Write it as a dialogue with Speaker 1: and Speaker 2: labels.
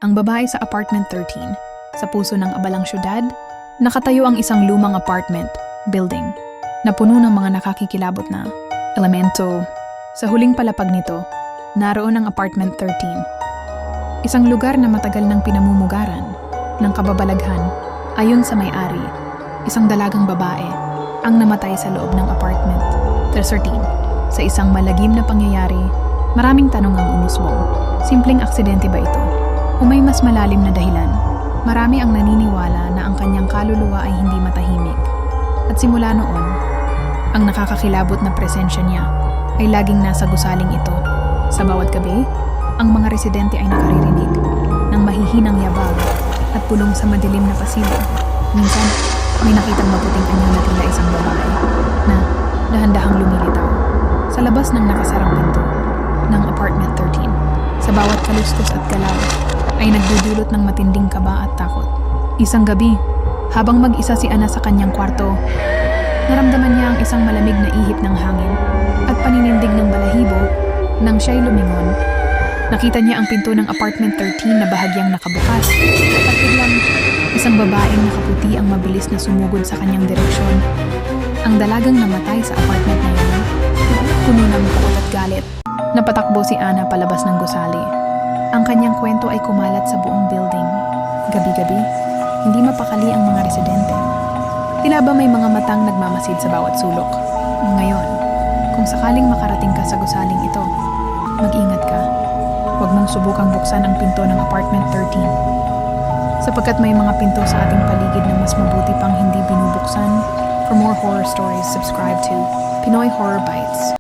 Speaker 1: Ang babae sa apartment 13. Sa puso ng abalang syudad, nakatayo ang isang lumang apartment, building, na puno ng mga nakakikilabot na elemento. Sa huling palapag nito, naroon ang apartment 13. Isang lugar na matagal ng pinamumugaran ng kababalaghan. Ayon sa may-ari, isang dalagang babae ang namatay sa loob ng apartment 13. Sa isang malagim na pangyayari, maraming tanong ang umusbong. Simpleng aksidente ba ito? O may mas malalim na dahilan? Marami ang naniniwala na ang kanyang kaluluwa ay hindi matahimik. At simula noon, ang nakakakilabot na presensya niya ay laging nasa gusaling ito. Sa bawat gabi, ang mga residente ay nakaririnig ng mahihinang yabag at pulong sa madilim na pasilyo. Minsan, may nakitang maputing anyo na tila isang babae na dahan-dahang lumilitaw sa labas ng nakasarang pinto ng apartment 13. Sa bawat kaluskos at galaw ay nagdudulot ng matinding kaba at takot. Isang gabi, habang mag-isa si Ana sa kanyang kwarto, naramdaman niya ang isang malamig na ihip ng hangin at paninindig ng balahibo. Nang siya'y lumingon, nakita niya ang pinto ng apartment 13 na bahagyang nakabukas at biglang isang babaeng nakaputi ang mabilis na sumugod sa kanyang direksyon. Ang dalagang namatay sa apartment na yun, puno ng takot at galit. Napatakbo si Ana palabas ng gusali. Ang kanyang kwento ay kumalat sa buong building. Gabi-gabi, hindi mapakali ang mga residente. Tila ba may mga matang nagmamasid sa bawat sulok. Ngayon, kung sakaling makarating ka sa gusaling ito, mag-ingat ka. Huwag mong subukang buksan ang pinto ng apartment 13. Sapagkat may mga pinto sa ating paligid na mas mabuti pang hindi binubuksan. For more horror stories, subscribe to Pinoy Horror Bites.